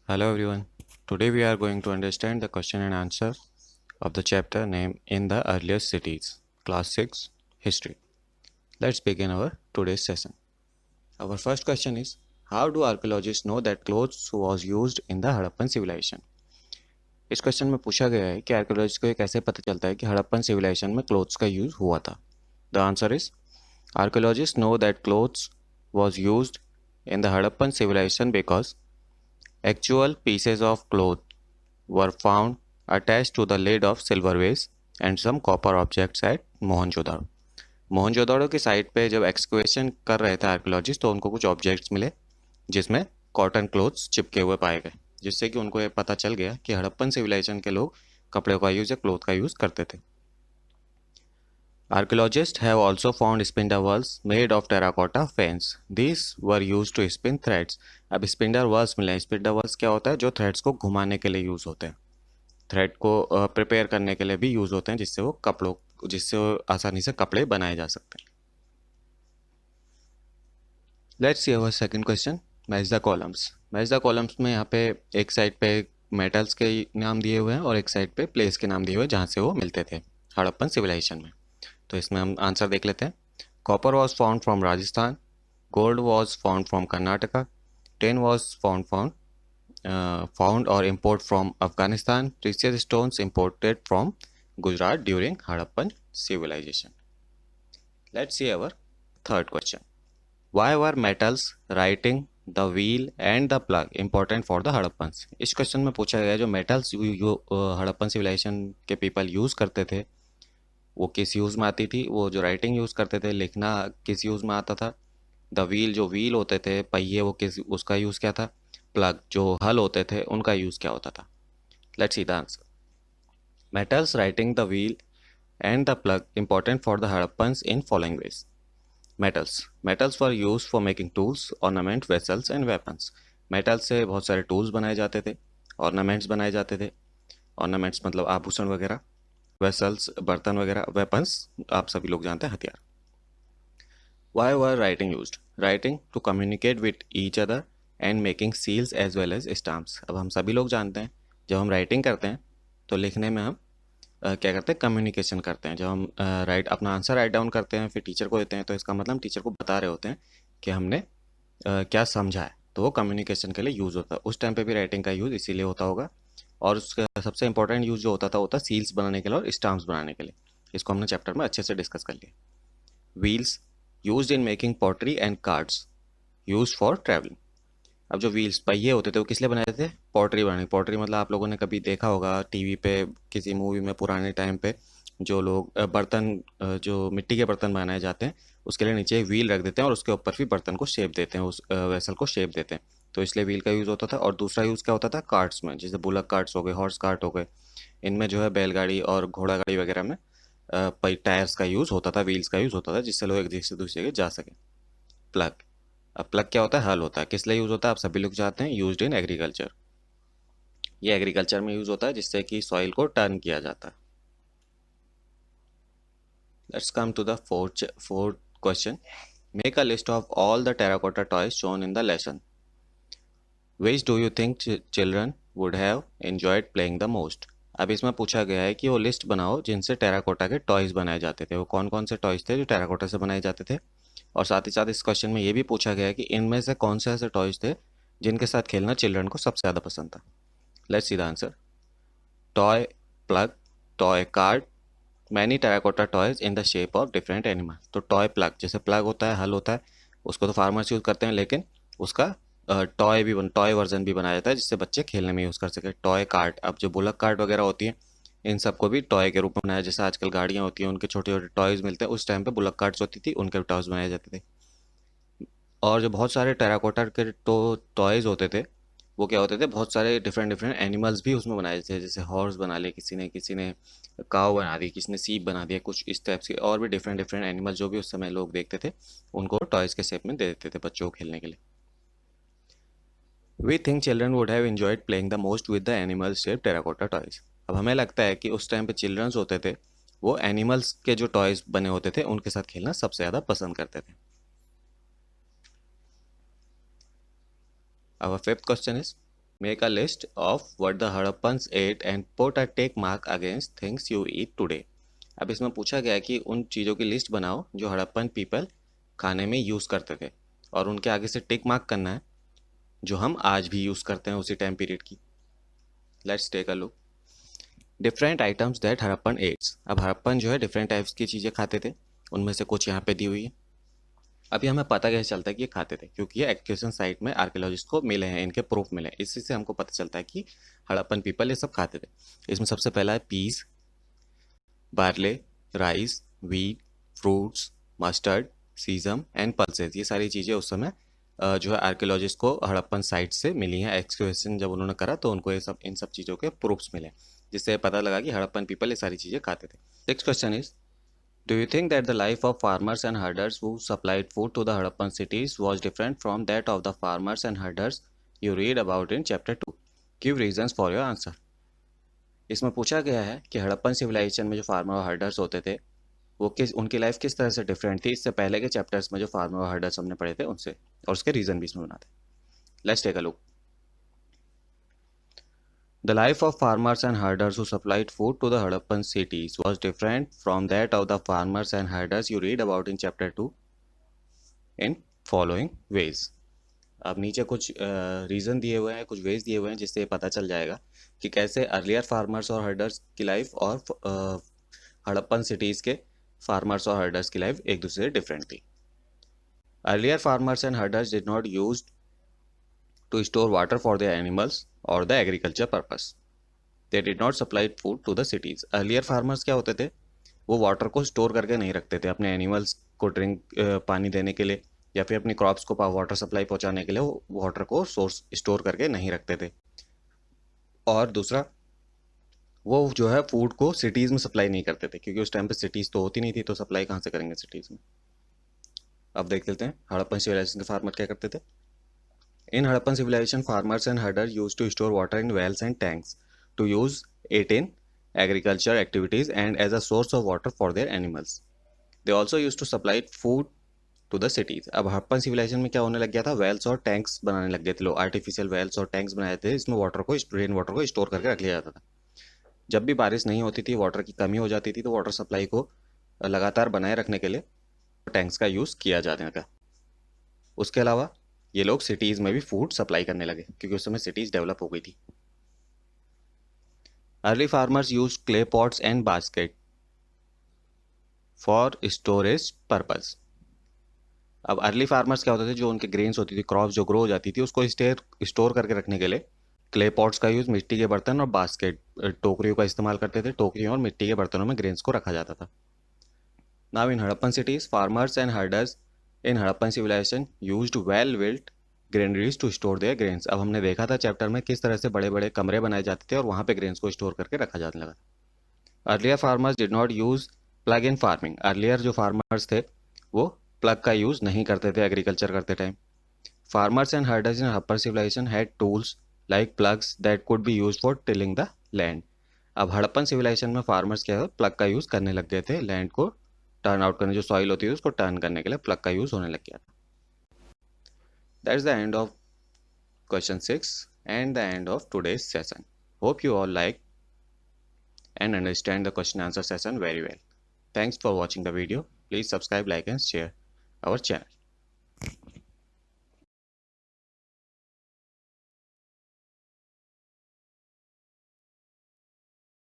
Hello everyone. Today we are going to understand the question and answer of the chapter named In the Earliest Cities, Class 6, History. Let's begin our today's session. Our first question is, how do archaeologists know that clothes was used in the Harappan civilization? इस question में पूछा गया है कि archaeologist को ये कैसे पता चलता है कि हड़प्पन सिविलाइजेशन में क्लोथ्स का यूज हुआ था. The answer is, archaeologists know that clothes was used in the Harappan civilization because actual pieces of cloth were found attached to the lid of silverwares and some copper objects at Mohenjodaro. Mohenjodaro की site पे जब excavation कर रहे थे archaeologist तो उनको कुछ objects मिले जिसमें कॉटन क्लोथ्स चिपके हुए पाए गए, जिससे कि उनको ये पता चल गया कि हड़प्पन सिविलाइजेशन के लोग कपड़े का यूज़ या क्लोथ का यूज़ करते थे. Archaeologists have also found spindle wheels made of terracotta fans. These were used to spin threads. अब स्पिंडल वर्ल्स मिले. स्पिंडल वर्ल्स क्या होता है? जो थ्रेड्स को घुमाने के लिए यूज़ होते हैं, थ्रेड को प्रिपेयर करने के लिए भी यूज़ होते हैं, जिससे वो आसानी से कपड़े बनाए जा सकते हैं. Let's see our second question. Match the columns. Match the columns में यहाँ पे एक साइड पे मेटल्स के नाम दिए हुए हैं और एक साइड पे प्लेस के नाम दिए हुए हैं जहाँ से वो मिलते थे हड़प्पन सिविलाइजेशन में. तो इसमें हम आंसर देख लेते हैं. Copper was found from Rajasthan, gold was found from Karnataka, tin was found और import from Afghanistan, precious stones imported from Gujarat during Harappan civilization. Let's see our third question. Why were metals, writing, the wheel and the plough important for the Harappans? इस question में पूछा गया है जो metals Harappan civilization के people use करते थे वो किस यूज़ में आती थी. वो जो राइटिंग यूज़ करते थे, लिखना किस यूज़ में आता था. द व्हील, जो व्हील होते थे पहिए, वो किस उसका यूज़ क्या था. प्लग, जो हल होते थे, उनका यूज़ क्या होता था. Let's see the answer. Metals, writing, the wheel and the plug important for the Harappans in following veg. Metals were use for making tools, ornament, vessels and weapons. Metal से बहुत सारे टूल्स बनाए जाते थे, ornaments बनाए जाते थे. Ornaments मतलब आभूषण वगैरह, वेसल्स बर्तन वगैरह, वेपन्स आप सभी लोग जानते हैं हथियार. Why were writing used? Writing to communicate with each other and making seals as well as stamps. अब हम सभी लोग जानते हैं जब हम राइटिंग करते हैं तो लिखने में हम क्या करते हैं, कम्युनिकेशन करते हैं. जब हम अपना आंसर राइट डाउन करते हैं फिर टीचर को देते हैं तो इसका मतलब हम टीचर को बता रहे होते हैं कि हमने क्या समझा है, तो वो कम्युनिकेशन के लिए यूज़ होता है. उस टाइम पे भी राइटिंग का यूज़ इसीलिए होता होगा. और उसका सबसे इंपॉर्टेंट यूज़ जो होता सील्स बनाने के लिए और स्टाम्प्स बनाने के लिए. इसको हमने चैप्टर में अच्छे से डिस्कस कर लिया. Wheels used in making pottery and cards, use for travelling. अब जो व्हील्स पहिए होते थे वो किस लिए बनाए थे? पॉटरी बनाने. पॉटरी मतलब आप लोगों ने कभी देखा होगा टीवी पे, किसी मूवी में पुराने टाइम पे जो लोग बर्तन, जो मिट्टी के बर्तन बनाए जाते हैं उसके लिए नीचे एक व्हील रख देते हैं और उसके ऊपर भी बर्तन को शेप देते हैं, उस वेसल को शेप देते हैं. तो इसलिए व्हील का यूज़ होता था. और दूसरा यूज़ क्या होता था? कार्ट्स में, जैसे बुलक कार्ट्स हो गए, हॉर्स कार्ट हो गए. इनमें जो है बैलगाड़ी और घोड़ा गाड़ी वगैरह में टायर्स का यूज़ होता था, व्हील्स का यूज़ होता था, जिससे लोग एक जगह से दूसरी जगह जा सके. प्लग. अब प्लग क्या होता है? हल होता है. किस लिए यूज़ होता है? आप सभी लोग जानते हैं, यूज्ड इन एग्रीकल्चर. ये एग्रीकल्चर में यूज़ होता है जिससे कि सॉइल को टर्न किया जाता है. Let's come to the fourth question. Make a list of all the terracotta toys shown in the lesson. Which do you think children would have enjoyed playing the most? अब इसमें पूछा गया है कि वो लिस्ट बनाओ जिनसे टेराकोटा के टॉयज बनाए जाते थे. वो कौन कौन से टॉयज थे जो टेराकोटा से बनाए जाते थे. और साथ ही साथ इस क्वेश्चन में ये भी पूछा गया है कि इनमें से कौन से ऐसे टॉयज थे जिनके साथ खेलना चिल्ड्रन को सबसे ज़्यादा पसंद था. Let's see the answer. Toy plug, toy card, many terracotta toys in the shape of different animal. तो टॉय प्लग, जैसे प्लग होता है, हल होता है, उसको तो फार्मर्स यूज़ करते हैं, लेकिन उसका टॉय वर्जन भी बनाया जाता है जिससे बच्चे खेलने में यूज़ कर सके. टॉय कार्ट, अब जो बुलक कार्ट वगैरह होती है इन सबको भी टॉय के रूप में बनाया. जैसे आजकल गाड़ियाँ होती हैं उनके छोटे छोटे टॉयज़ मिलते हैं, उस टाइम पे बुलक कार्ट्स होती थी, उनके टॉयज़ बनाए जाते थे. और जो बहुत सारे टेराकोटा के तो टॉयज़ होते थे वो क्या होते थे, बहुत सारे डिफरेंट डिफरेंट एनिमल्स भी उसमें बनाए थे. जैसे हॉर्स बना लिए किसी ने काव बना दी, किसी ने सीप बना दिया, कुछ इस टाइप के और भी डिफरेंट डिफरेंट एनिमल्स जो भी उस समय लोग देखते थे उनको टॉयज़ के शेप में दे देते थे बच्चों को खेलने के लिए. We think children would have enjoyed playing the most with the animal shape terracotta toys. अब हमें लगता है कि उस टाइम पे चिल्ड्रंस होते थे वो एनिमल्स के जो टॉयज़ बने होते थे उनके साथ खेलना सबसे ज़्यादा पसंद करते थे. Our fifth question is, make a list of what the Harappans ate and put a tick mark against things you eat today. अब इसमें पूछा गया है कि उन चीज़ों की लिस्ट बनाओ जो हड़प्पन पीपल खाने में यूज़ करते थे, और उनके आगे से टिक मार्क करना है जो हम आज भी यूज़ करते हैं उसी टाइम पीरियड की। Let's take a look. Different items that Harappan eats. अब हड़प्पन जो है डिफरेंट टाइप्स की चीज़ें खाते थे, उनमें से कुछ यहाँ पे दी हुई है। अभी हमें पता कैसे चलता है कि ये खाते थे, क्योंकि ये एक्सकर्शन साइट में आर्कियोलॉजिस्ट को मिले हैं, इनके प्रूफ मिले हैं, इसी से हमको पता चलता है कि हड़प्पन पीपल ये सब खाते थे। इसमें सबसे पहला है peas, barley, rice, wheat, fruits, mustard, sesame and pulses. ये सारी चीज़ें उस समय जो है आर्कियोलॉजिस्ट को हड़प्पन साइट से मिली हैं। एक्सकवेशन जब उन्होंने करा तो उनको ये सब इन सब चीज़ों के प्रूफ्स मिले, जिससे पता लगा कि हड़प्पन पीपल ये सारी चीज़ें खाते थे। Next question is, do you think that the life of farmers and herders who supplied food to the Harappan cities was different from that of the farmers and herders you read about in chapter 2? Give reasons for your answer. इसमें पूछा गया है कि Harappan civilisation में जो farmer और herders होते थे वो उनकी लाइफ किस तरह से डिफरेंट थी इससे पहले के चैप्टर्स में जो फार्मर और हर्डर्स हमने पढ़े थे उनसे, और उसके रीजन भी इसमें बनाते हैं। Let's take a look. The life of farmers and herders who supplied food to the Harappan cities was different from that of the farmers and herders you read about in chapter 2 in following ways. अब नीचे कुछ reason दिए हुए हैं, कुछ veg दिए हुए हैं, जिससे पता चल जाएगा कि कैसे अर्लियर फार्मर्स और हर्डर्स की लाइफ और हड़प्पन सिटीज़ के फार्मर्स और हर्डर्स की लाइफ एक दूसरे से डिफरेंट थी। Earlier farmers and herders did not use to store water for their animals और the agriculture purpose. They did not supply food to the cities. Earlier farmers क्या होते थे, वो वाटर को स्टोर करके नहीं रखते थे अपने एनिमल्स को पानी देने के लिए, या फिर अपनी क्रॉप्स को वाटर सप्लाई पहुंचाने के लिए वो वाटर को सोर्स स्टोर करके नहीं रखते थे। और दूसरा, वो जो है फूड को सिटीज़ में सप्लाई नहीं करते थे, क्योंकि उस टाइम पे सिटीज़ तो होती नहीं थी, तो सप्लाई कहाँ से करेंगे सिटीज़ में। अब देख लेते हैं हड़प्पन सिविलाइजेशन के फार्मर क्या करते थे। In Harappan civilization farmers and herder use to store water in wells and tanks to use it in agriculture activities and as a source of water for their animals. They also used to supply food to the cities. अब Harappan civilisation में क्या होने लग गया था, Wales और tanks बनाने लग गए थे लोग, आर्टिफिशियल वेल्स और टैंक्स बनाए थे, इसमें वाटर को, रेन वाटर को स्टोर करके रख लिया जाता था। जब भी बारिश नहीं होती थी, वाटर की कमी हो जाती थी, तो वाटर सप्लाई को लगातार बनाए रखने के लिए टैंक्स का यूज़ किया जाने लगा। उसके अलावा ये लोग सिटीज़ में भी फूड सप्लाई करने लगे, क्योंकि उस समय सिटीज़ डेवलप हो गई थी। Early farmers used clay pots and basket for storage purpose. अब अर्ली फार्मर्स क्या होते थे, जो उनके ग्रेन्स होती थी, क्रॉप्स जो ग्रो हो जाती थी, उसको स्टोर करके रखने के लिए क्ले पॉट्स का यूज़, मिट्टी के बर्तन और बास्केट, टोकरियों का इस्तेमाल करते थे। टोकरियों और मिट्टी के बर्तनों में ग्रेन्स को रखा जाता था। Now in Harappan cities, farmers and herders in Harappan civilisation used well built granaries to store their grains. अब हमने देखा था चैप्टर में किस तरह से बड़े बड़े कमरे बनाए जाते थे और वहाँ पे ग्रेन्स को स्टोर करके रखा जाने लगा। Earlier farmers did not use plug in farming. Earlier जो फार्मर्स थे वो प्लग का यूज़ नहीं करते थे एग्रीकल्चर करते time. Farmers and herders in Harappan civilisation had tools like ploughs that could be use for tilling the land. अब Harappan civilisation में फार्मर्स क्या है, प्लग का यूज़ करने लग गए थे, लैंड को टर्न आउट करने, जो सॉइल होती है उसको टर्न करने के लिए प्लग का यूज़ होने लग गया था। That is the end of question 6 and the end of today's session. Hope you all like and understand the question answer session very well. Thanks for watching the video. Please subscribe, like and share our channel.